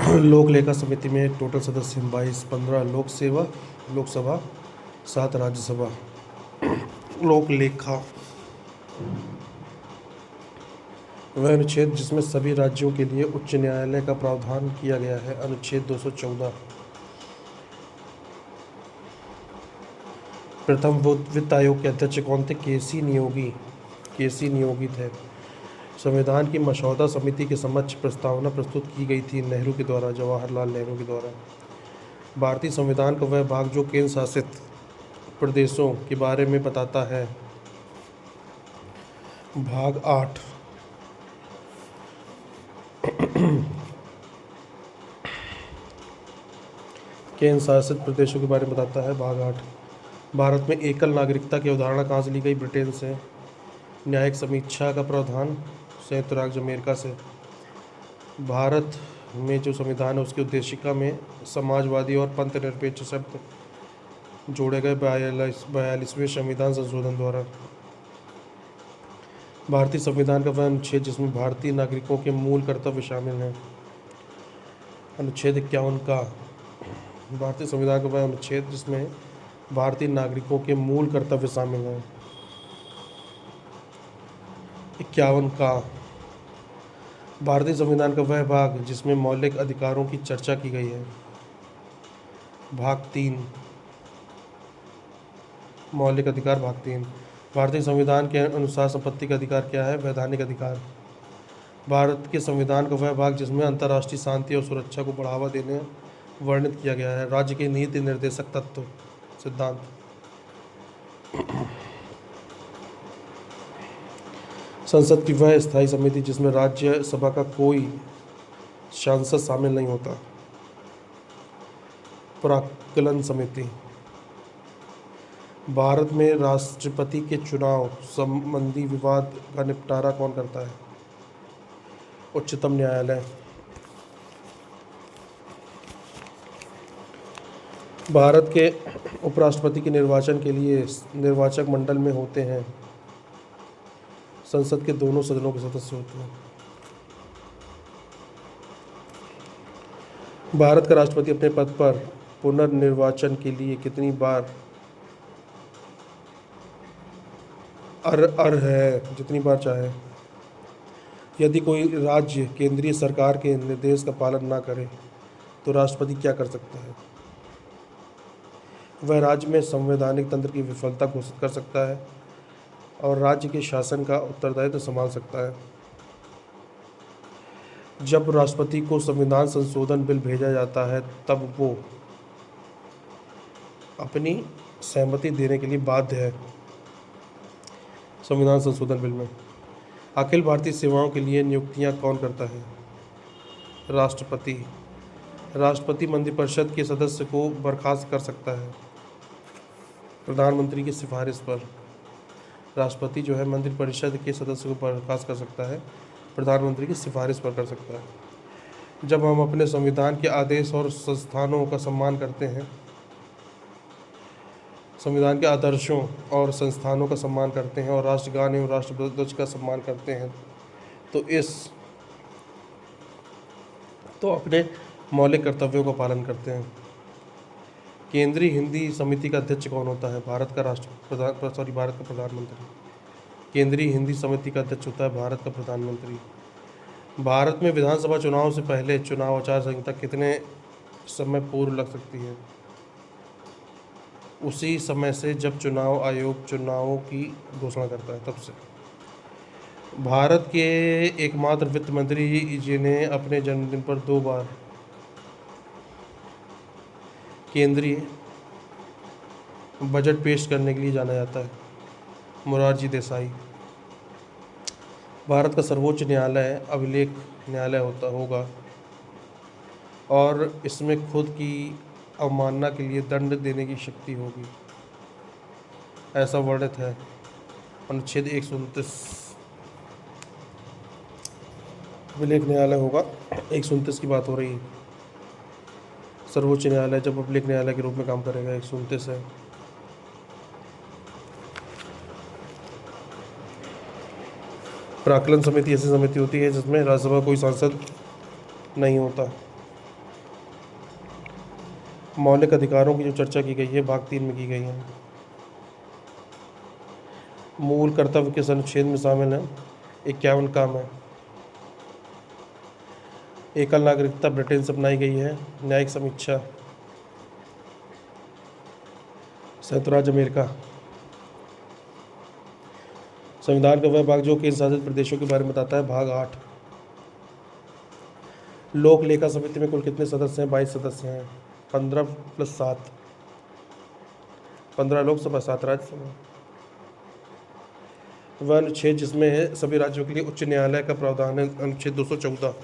लोक लेखा समिति में टोटल सदस्य 22, 15 लोकसभा, 7 राज्यसभा। लोक लेखा वह अनुच्छेद जिसमें सभी राज्यों के लिए उच्च न्यायालय का प्रावधान किया गया है। अनुच्छेद 214। प्रथम वित्त आयोग के अध्यक्ष कौन थे? केसी नियोगी थे। संविधान की मसौदा समिति के समक्ष प्रस्तावना प्रस्तुत की गई थी नेहरू के द्वारा, जवाहरलाल नेहरू के द्वारा। भारतीय संविधान का वह भाग जो केंद्र शासित प्रदेशों के बारे में बताता है। भाग 8। केंद्र शासित प्रदेशों के बारे में बताता है। भाग 8। भारत में एकल नागरिकता की अवधारणा कहाँ से ली गई? ब्रिटेन से। न्यायिक समीक्षा का प्रावधान संयुक्त राज्य अमेरिका से। भारत में जो संविधान है उसकी उद्देशिका में समाजवादी और पंथनिरपेक्ष शब्द जोड़े गए 42वें संविधान संशोधन द्वारा। भारतीय संविधान का वह अनुच्छेद जिसमें भारतीय नागरिकों के मूल कर्तव्य शामिल हैं। अनुच्छेद 51 का। भारतीय संविधान का वह अनुच्छेद जिसमें भारतीय नागरिकों के मूल कर्तव्य शामिल हैं। 51 का। भारतीय संविधान का वह भाग जिसमें मौलिक अधिकारों की चर्चा की गई है। भाग 3। मौलिक अधिकार। भाग 3। भारतीय संविधान के अनुसार संपत्ति का अधिकार क्या है? वैधानिक अधिकार। भारत के संविधान का वह भाग जिसमें अंतर्राष्ट्रीय शांति और सुरक्षा को बढ़ावा देने वर्णित किया गया है। राज्य के नीति निर्देशक तत्व सिद्धांत। संसद की वह स्थायी समिति जिसमें राज्यसभा का कोई सांसद शामिल नहीं होता। प्राक्कलन समिति। भारत में राष्ट्रपति के चुनाव संबंधी विवाद का निपटारा कौन करता है? उच्चतम न्यायालय। भारत के उपराष्ट्रपति के निर्वाचन के लिए निर्वाचक मंडल में होते हैं। संसद के दोनों सदनों के सदस्य होते हैं। भारत का राष्ट्रपति अपने पद पर पुनर्निर्वाचन के लिए कितनी बार अर्ह है? जितनी बार चाहे। यदि कोई राज्य केंद्रीय सरकार के निर्देश का पालन न करे तो राष्ट्रपति क्या कर सकता है? वह राज्य में संवैधानिक तंत्र की विफलता घोषित कर सकता है और राज्य के शासन का उत्तरदायित्व संभाल सकता है। जब राष्ट्रपति को संविधान संशोधन बिल भेजा जाता है तब वो अपनी सहमति देने के लिए बाध्य है। संविधान संशोधन बिल में अखिल भारतीय सेवाओं के लिए नियुक्तियां कौन करता है? राष्ट्रपति। राष्ट्रपति मंत्रिपरिषद के सदस्य को बर्खास्त कर सकता है प्रधानमंत्री की सिफारिश पर। राष्ट्रपति जो है मंत्रिपरिषद के सदस्य को बर्खास्त कर सकता है, प्रधानमंत्री की सिफारिश पर कर सकता है। जब हम अपने संविधान के आदेश और संस्थानों का सम्मान करते हैं, संविधान के आदर्शों और संस्थानों का सम्मान करते हैं और राष्ट्रगान एवं राष्ट्रध्वज का सम्मान करते हैं तो अपने मौलिक कर्तव्यों का पालन करते हैं। केंद्रीय हिंदी समिति का अध्यक्ष कौन होता है? भारत का प्रधानमंत्री। केंद्रीय हिंदी समिति का अध्यक्ष होता है भारत का प्रधानमंत्री। भारत में विधानसभा चुनाव से पहले चुनाव आचार संहिता कितने समय पूर्व लग सकती है? उसी समय से जब चुनाव आयोग चुनावों की घोषणा करता है तब से। भारत के एकमात्र वित्त मंत्री जिन्हें अपने जन्मदिन पर 2 बार केंद्रीय बजट पेश करने के लिए जाना जाता है, मोरारजी देसाई। भारत का सर्वोच्च न्यायालय अभिलेख न्यायालय होगा और इसमें खुद की अवमानना के लिए दंड देने की शक्ति होगी, ऐसा वर्णित है अनुच्छेद 129। अभिलेख न्यायालय होगा। 129 की बात हो रही है। सर्वोच्च न्यायालय जब अभिलेख न्यायालय के रूप में काम करेगा, 129 है। प्राक्कलन समिति ऐसी समिति होती है जिसमें राज्यसभा कोई सांसद नहीं होता। मौलिक अधिकारों की जो चर्चा की गई है भाग 3 में की गई है। मूल कर्तव्य किस अनुच्छेद में शामिल है? 51 काम है। एकल नागरिकता ब्रिटेन से अपनाई गई है। न्यायिक समीक्षा संयुक्त राज्य अमेरिका। संविधान का वह भाग जो केंद्र शासित प्रदेशों के बारे में बताता है, भाग 8। लोक लेखा समिति में कुल कितने सदस्य हैं? 22 सदस्य हैं। 15 + 7, 15 लोकसभा, 7 राज्यसभा। वह अनुच्छेद जिसमें है सभी राज्यों के लिए उच्च न्यायालय का प्रावधान है, अनुच्छेद 214।